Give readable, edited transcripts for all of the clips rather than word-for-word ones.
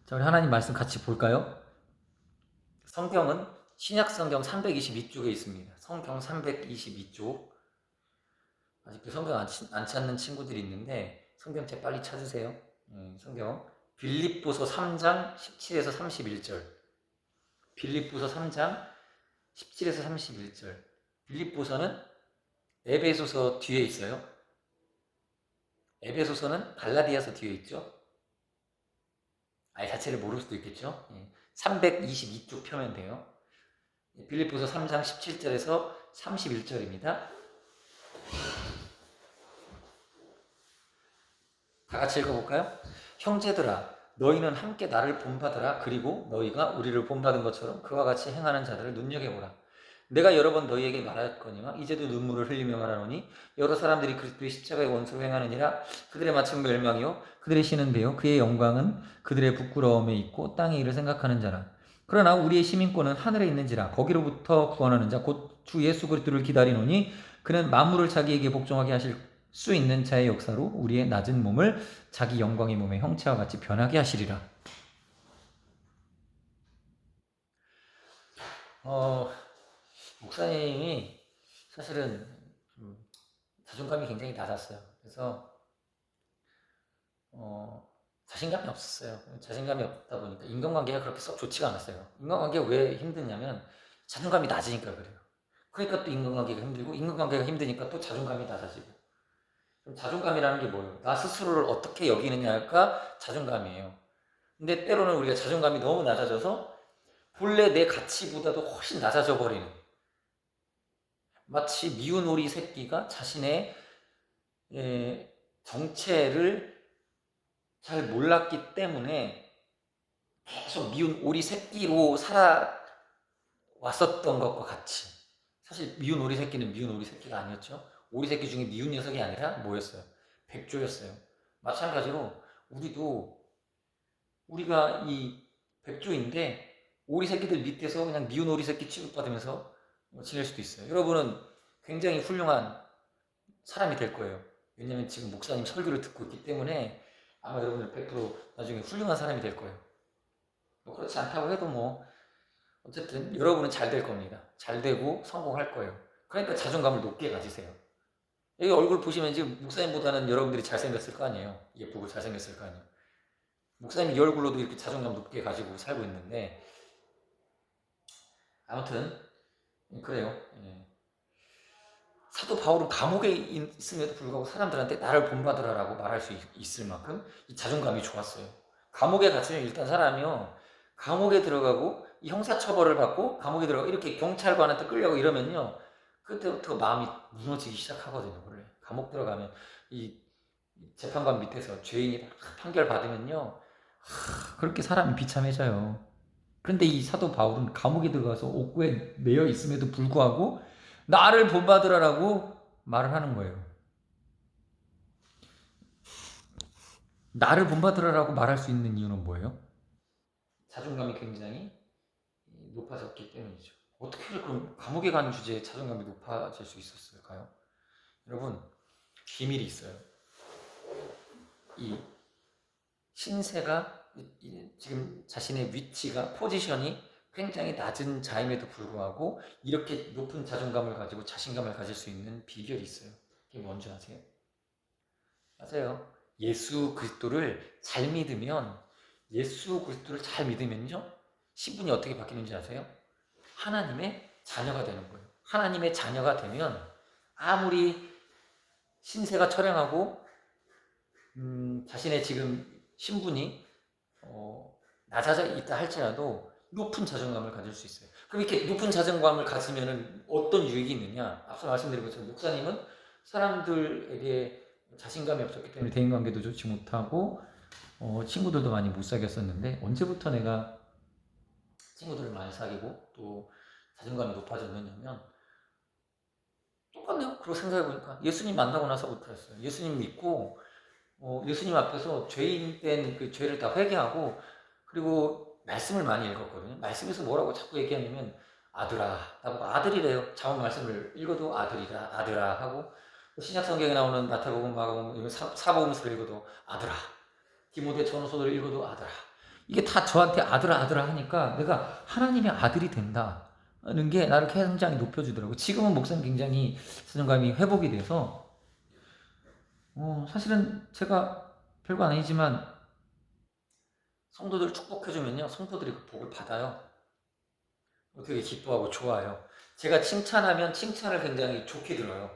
자, 우리 하나님 말씀 같이 볼까요? 성경은 신약 성경 322쪽에 있습니다. 성경 322쪽. 아직도 성경 안 찾는 친구들이 있는데 성경 책 빨리 찾으세요. 성경 빌립보서 3장 17에서 31절. 빌립보서 3장 17에서 31절. 빌립보서는 에베소서 뒤에 있어요. 에베소서는 갈라디아서 뒤에 있죠. 아예 자체를 모를 수도 있겠죠. 322쪽 펴면 돼요. 빌립보서 3장 17절에서 31절입니다. 다 같이 읽어볼까요? 형제들아, 너희는 함께 나를 본받으라. 그리고 너희가 우리를 본받은 것처럼 그와 같이 행하는 자들을 눈여겨보라. 내가 여러 번 너희에게 말하였거니와 이제도 눈물을 흘리며 말하노니 여러 사람들이 그리스도의 십자가의 원수로 행하느니라. 그들의 마침은 멸망이요 그들의 신은 배요 그의 영광은 그들의 부끄러움에 있고 땅의 일을 생각하는 자라. 그러나 우리의 시민권은 하늘에 있는지라. 거기로부터 구원하는 자 곧 주 예수 그리스도를 기다리노니 그는 만물을 자기에게 복종하게 하실 수 있는 자의 역사로 우리의 낮은 몸을 자기 영광의 몸의 형체와 같이 변하게 하시리라. 목사님이 사실은 자존감이 굉장히 낮았어요. 그래서 자신감이 없었어요. 자신감이 없다 보니까 인간관계가 그렇게 썩 좋지가 않았어요. 인간관계가 왜 힘드냐면 자존감이 낮으니까 그래요. 그러니까 또 인간관계가 힘들고 인간관계가 힘드니까 또 자존감이 낮아지고. 그럼 자존감이라는 게 뭐예요? 나 스스로를 어떻게 여기느냐가 자존감이에요. 근데 때로는 우리가 자존감이 너무 낮아져서 본래 내 가치보다도 훨씬 낮아져 버리는, 마치 미운 오리 새끼가 자신의 정체를 잘 몰랐기 때문에 계속 미운 오리 새끼로 살아왔었던 것과 같이, 사실 미운 오리 새끼는 미운 오리 새끼가 아니었죠. 오리 새끼 중에 미운 녀석이 아니라 뭐였어요? 백조였어요. 마찬가지로 우리가 이 백조인데 오리 새끼들 밑에서 그냥 미운 오리 새끼 취급받으면서 지낼 수도 있어요. 여러분은 굉장히 훌륭한 사람이 될 거예요. 왜냐면 지금 목사님 설교를 듣고 있기 때문에 아마 여러분들 100% 나중에 훌륭한 사람이 될 거예요. 뭐 그렇지 않다고 해도 뭐 어쨌든 여러분은 잘 될 겁니다. 잘 되고 성공할 거예요. 그러니까 자존감을 높게 가지세요. 여기 얼굴 보시면 지금 목사님보다는 여러분들이 잘생겼을 거 아니에요. 예쁘고 잘생겼을 거 아니에요. 목사님이 이 얼굴로도 이렇게 자존감 높게 가지고 살고 있는데, 아무튼 그래요. 사도 바울은 감옥에 있음에도 불구하고 사람들한테 나를 본받으라라고 말할 수 있을 만큼 이 자존감이 좋았어요. 감옥에 갇히면 일단 사람이요, 감옥에 들어가고 이 형사처벌을 받고 감옥에 들어가고 이렇게 경찰관한테 끌려고 이러면요, 그때부터 마음이 무너지기 시작하거든요. 원래 감옥 들어가면 이 재판관 밑에서 죄인이 판결 받으면요, 그렇게 사람이 비참해져요. 그런데 이 사도 바울은 감옥에 들어가서 옥구에 매여 있음에도 불구하고 나를 본받으라라고 말을 하는 거예요. 나를 본받으라라고 말할 수 있는 이유는 뭐예요? 자존감이 굉장히 높아졌기 때문이죠. 어떻게 그럼 감옥에 간 주제에 자존감이 높아질 수 있었을까요? 여러분, 비밀이 있어요. 이 신세가 지금 자신의 위치가, 포지션이 굉장히 낮은 자임에도 불구하고 이렇게 높은 자존감을 가지고 자신감을 가질 수 있는 비결이 있어요. 그게 뭔지 아세요? 아세요? 예수 그리스도를 잘 믿으면요, 신분이 어떻게 바뀌는지 아세요? 하나님의 자녀가 되는 거예요. 하나님의 자녀가 되면 아무리 신세가 처량하고 자신의 지금 신분이 낮아져 있다 할지라도 높은 자존감을 가질 수 있어요. 그럼 이렇게 높은 자존감을 가지면 어떤 유익이 있느냐? 앞서 말씀드린 것처럼 목사님은 사람들에게 자신감이 없었기 때문에 대인관계도 좋지 못하고 친구들도 많이 못 사귀었었는데, 언제부터 내가 친구들을 많이 사귀고 또 자존감이 높아졌느냐면 똑같네요. 그러고 생각해보니까 예수님 만나고 나서부터 였어요. 예수님 믿고 예수님 앞에서 죄인 된 그 죄를 다 회개하고, 그리고 말씀을 많이 읽었거든요. 말씀에서 뭐라고 자꾸 얘기하냐면 아들아, 나보고 아들이래요. 자원 말씀을 읽어도 아들아 하고, 신약 성경에 나오는 마태복음, 마가복음, 사복음서를 읽어도 아들아, 디모데 전서를 읽어도 아들아. 이게 다 저한테 아들아 아들아 하니까 내가 하나님의 아들이 된다는 게 나를 굉장히 높여주더라고요. 지금은 목사님 굉장히 자존감이 회복이 돼서 사실은 제가 별거 아니지만 성도들 축복해주면요, 성도들이 그 복을 받아요. 되게 기뻐하고 좋아요. 제가 칭찬하면 칭찬을 굉장히 좋게 들어요.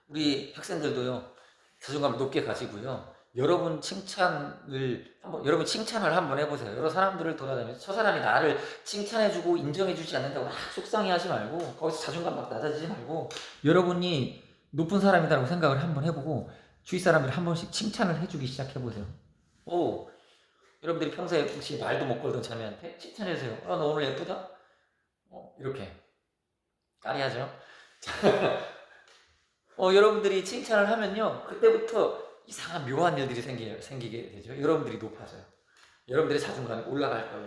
우리 학생들도요, 자존감을 높게 가지고요. 여러분 칭찬을 한번 해보세요. 여러 사람들을 돌아다니면서 저 사람이 나를 칭찬해주고 인정해주지 않는다고 막 속상해하지 말고, 거기서 자존감 막 낮아지지 말고, 여러분이 높은 사람이라고 생각을 한번 해보고 주위 사람들 한 번씩 칭찬을 해주기 시작해보세요. 오, 여러분들이 평소에 혹시 말도 못 걸던 자매한테 칭찬해주세요. 너 오늘 예쁘다? 이렇게 까리하죠. 여러분들이 칭찬을 하면요, 그때부터 이상한 묘한 일들이 생기게 되죠. 여러분들이 높아져요. 여러분들의 자존감이 올라갈 거예요.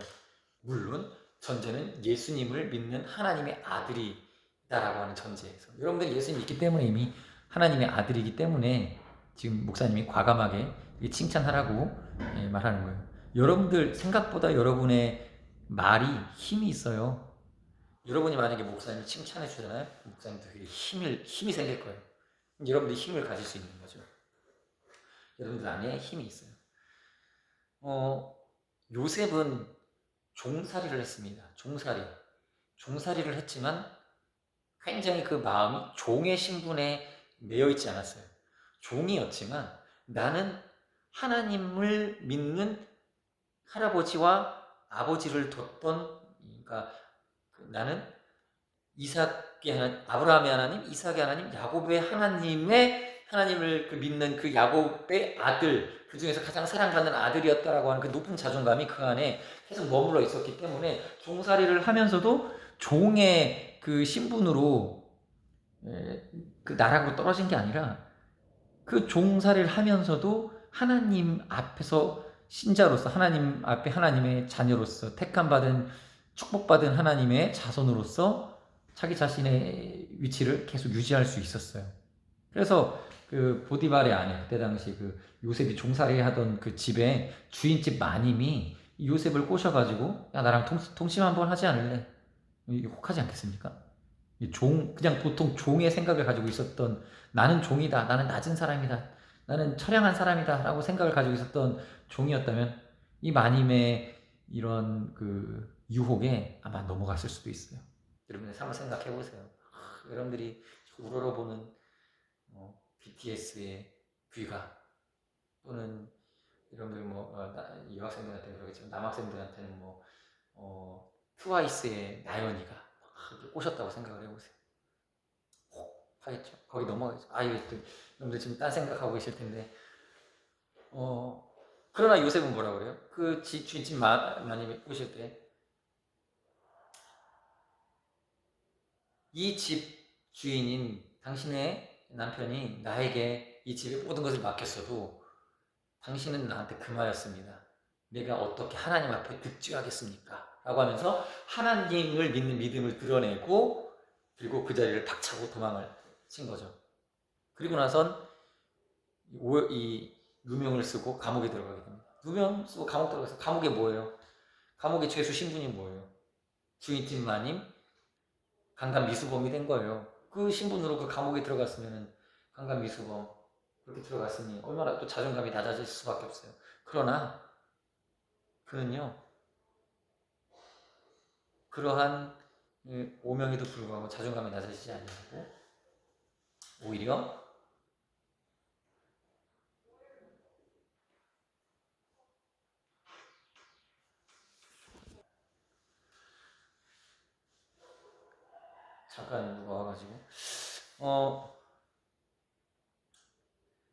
물론 전제는 예수님을 믿는 하나님의 아들이다라고 하는 전제에서, 여러분들이 예수님 믿기 때문에 이미 하나님의 아들이기 때문에 지금 목사님이 과감하게 칭찬하라고 말하는 거예요. 여러분들 생각보다 여러분의 말이 힘이 있어요. 여러분이 만약에 목사님을 칭찬해 주잖아요. 목사님도 되게 힘이 생길 거예요. 여러분들이 힘을 가질 수 있는 거죠. 여러분들 안에 힘이 있어요. 요셉은 종살이를 했습니다. 종살이를 했지만 굉장히 그 마음이 종의 신분에 매여 있지 않았어요. 종이었지만 나는 하나님을 믿는 할아버지와 아버지를 뒀던, 그러니까 나는 이삭의 하나님, 아브라함의 하나님, 이삭의 하나님, 야곱의 하나님을 믿는 그 야곱의 아들, 그 중에서 가장 사랑받는 아들이었다라고 하는 그 높은 자존감이 그 안에 계속 머물러 있었기 때문에 종살이를 하면서도 종의 그 신분으로 그 나락으로 떨어진 게 아니라, 그 종살이를 하면서도 하나님 앞에서 신자로서, 하나님 앞에 하나님의 자녀로서, 택함받은 축복받은 하나님의 자손으로서 자기 자신의 위치를 계속 유지할 수 있었어요. 그래서 그 보디발의 아내, 그때 당시 그 요셉이 종살이 하던 그 집에 주인집 마님이 요셉을 꼬셔가지고, 야, 나랑 통침 한번 하지 않을래? 혹하지 않겠습니까? 그냥 보통 종의 생각을 가지고 있었던, 나는 종이다, 나는 낮은 사람이다, 나는 처량한 사람이다 라고 생각을 가지고 있었던 종이었다면 이 마님의 이런 그 유혹에 아마 넘어갔을 수도 있어요. 여러분들 한번 생각해 보세요. 여러분들이 우러러보는 BTS의 귀가, 또는 여러분들 여학생들한테는 그러겠지만 남학생들한테는 트와이스의 나연이가 꼬셨다고 생각을 해보세요. 혹 하겠죠. 거기 넘어가겠죠. 여러분들 지금 딴 생각하고 계실 텐데, 그러나 요셉은 뭐라 그래요? 그 주인집 마님이 꼬실 때, 이 집 주인인 당신의 남편이 나에게 이 집의 모든 것을 맡겼어도 당신은 나한테 금하였습니다. 내가 어떻게 하나님 앞에 득죄하겠습니까? 라고 하면서 하나님을 믿는 믿음을 드러내고, 그리고 그 자리를 박차고 도망을 친 거죠. 그리고 나선 이 누명을 쓰고 감옥에 들어가게 됩니다. 누명 쓰고 감옥 들어가서, 감옥에 뭐예요? 감옥의 죄수 신분이 뭐예요? 주인집 마님, 강간 미수범이 된 거예요. 그 신분으로 그 감옥에 들어갔으면 강간 미수범 그렇게 들어갔으니 얼마나 또 자존감이 낮아질 수밖에 없어요. 그러나 그는요, 그러한 오명에도 불구하고 자존감이 낮아지지 않냐고, 오히려 잠깐 누가 와가지고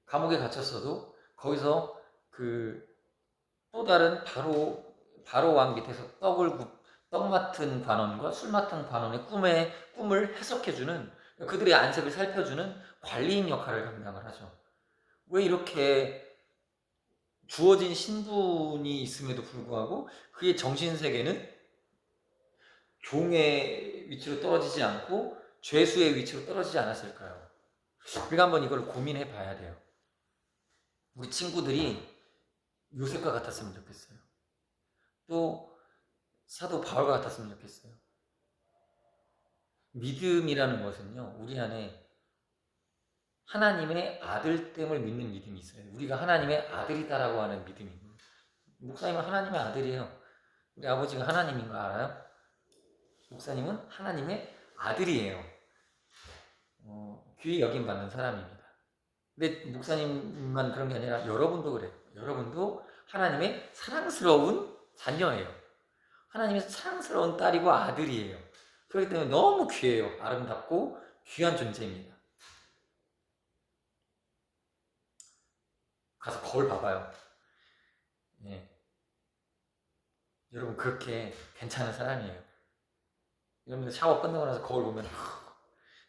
감옥에 gat혔어도 거기서 그 또 다른 바로 왕 밑에서 떡 맡은 관원과 술 맡은 관원의 꿈을 해석해주는, 그들의 안색을 살펴주는 관리인 역할을 감당을 하죠. 왜 이렇게 주어진 신분이 있음에도 불구하고 그의 정신세계는 종의 위치로 떨어지지 않고 죄수의 위치로 떨어지지 않았을까요? 우리가 한번 이걸 고민해 봐야 돼요. 우리 친구들이 요셉과 같았으면 좋겠어요. 또 사도 바울과 같았으면 좋겠어요. 믿음이라는 것은요, 우리 안에 하나님의 아들됨을 믿는 믿음이 있어요. 우리가 하나님의 아들이다라고 하는 믿음이에요. 목사님은 하나님의 아들이에요. 우리 아버지가 하나님인 거 알아요? 목사님은 하나님의 아들이에요. 귀히 여김받는 사람입니다. 근데 목사님만 그런 게 아니라 여러분도 그래요. 여러분도 하나님의 사랑스러운 자녀예요. 하나님의 사랑스러운 딸이고 아들이에요. 그렇기 때문에 너무 귀해요. 아름답고 귀한 존재입니다. 가서 거울 봐봐요. 예. 여러분 그렇게 괜찮은 사람이에요. 여러분들 샤워 끝나고 나서 거울 보면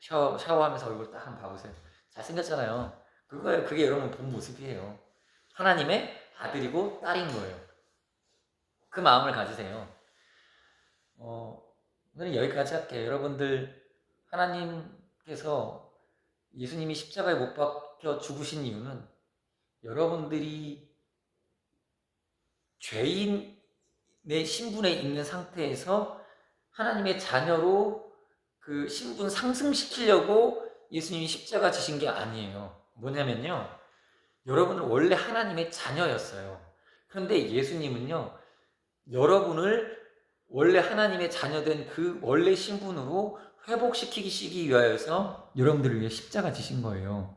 샤워하면서 얼굴 딱 한번 봐보세요. 잘생겼잖아요. 그게 여러분 본 모습이에요. 하나님의 아들이고 딸인 거예요. 그 마음을 가지세요. 오늘 여기까지 할게요. 여러분들 하나님께서 예수님이 십자가에 못 박혀 죽으신 이유는 여러분들이 죄인의 신분에 있는 상태에서 하나님의 자녀로 그 신분 상승시키려고 예수님이 십자가 지신 게 아니에요. 뭐냐면요, 여러분은 원래 하나님의 자녀였어요. 그런데 예수님은요, 여러분을 원래 하나님의 자녀된 그 원래 신분으로 회복시키기 위하여서 여러분들을 위해 십자가 지신 거예요.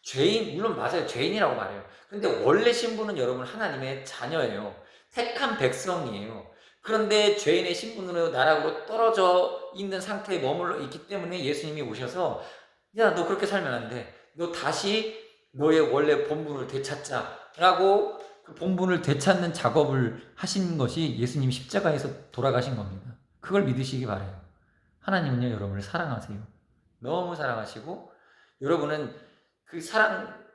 죄인, 물론 맞아요. 죄인이라고 말해요. 근데 원래 신분은 여러분 하나님의 자녀예요. 택한 백성이에요. 그런데 죄인의 신분으로 나락으로 떨어져 있는 상태에 머물러 있기 때문에 예수님이 오셔서, 야, 너 그렇게 살면 안 돼. 너 다시 너의 원래 본분을 되찾자라고 그 본분을 되찾는 작업을 하신 것이 예수님 십자가에서 돌아가신 겁니다. 그걸 믿으시기 바라요. 하나님은요, 여러분을 사랑하세요. 너무 사랑하시고, 여러분은 그 사랑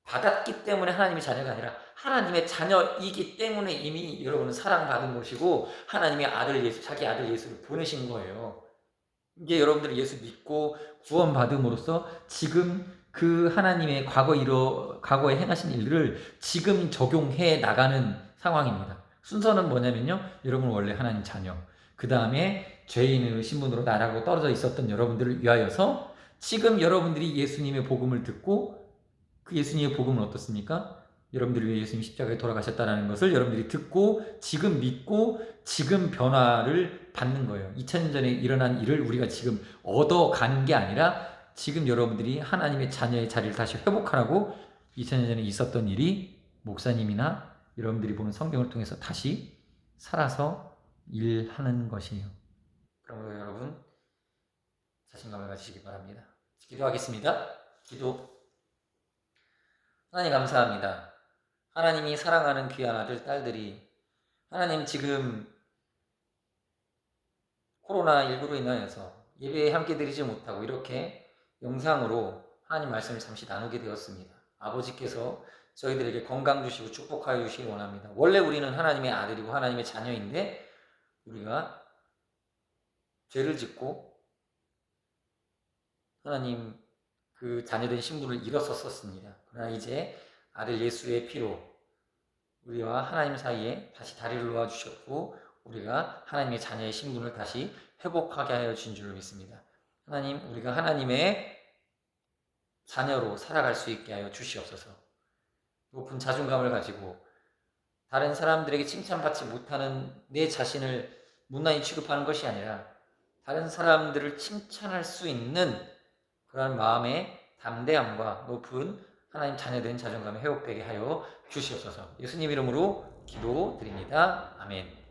받았기 때문에 하나님의 자녀가 아니라 하나님의 자녀이기 때문에 이미 여러분은 사랑받은 것이고 하나님의 아들 예수, 자기 아들 예수를 보내신 거예요. 이게 여러분들이 예수 믿고 구원받음으로써 지금 그 하나님의 과거에 행하신 일들을 지금 적용해 나가는 상황입니다. 순서는 뭐냐면요, 여러분 원래 하나님 자녀, 그 다음에 죄인의 신분으로 나락으로 떨어져 있었던 여러분들을 위하여서 지금 여러분들이 예수님의 복음을 듣고, 그 예수님의 복음은 어떻습니까? 여러분들을 위해 예수님이 십자가에 돌아가셨다는 것을 여러분들이 듣고 지금 믿고 지금 변화를 받는 거예요. 2000년 전에 일어난 일을 우리가 지금 얻어가는 게 아니라 지금 여러분들이 하나님의 자녀의 자리를 다시 회복하라고 2000년 전에 있었던 일이 목사님이나 여러분들이 보는 성경을 통해서 다시 살아서 일하는 것이에요. 그러므로 여러분 자신감을 가지시기 바랍니다. 기도하겠습니다. 기도. 하나님 감사합니다. 하나님이 사랑하는 귀한 아들, 딸들이 하나님 지금 코로나19로 인하여서 예배에 함께 드리지 못하고 이렇게 영상으로 하나님 말씀을 잠시 나누게 되었습니다. 아버지께서 저희들에게 건강 주시고 축복하여 주시기 원합니다. 원래 우리는 하나님의 아들이고 하나님의 자녀인데 우리가 죄를 짓고 하나님 그 자녀된 신분을 잃었었습니다. 그러나 이제 아들 예수의 피로 우리와 하나님 사이에 다시 다리를 놓아주셨고 우리가 하나님의 자녀의 신분을 다시 회복하게 하여 주신 줄로 믿습니다. 하나님, 우리가 하나님의 자녀로 살아갈 수 있게 하여 주시옵소서. 높은 자존감을 가지고 다른 사람들에게 칭찬받지 못하는 내 자신을 못난이 취급하는 것이 아니라 다른 사람들을 칭찬할 수 있는 그러한 마음의 담대함과 높은 하나님 자녀된 자존감이 회복되게 하여 주시옵소서. 예수님 이름으로 기도드립니다. 아멘.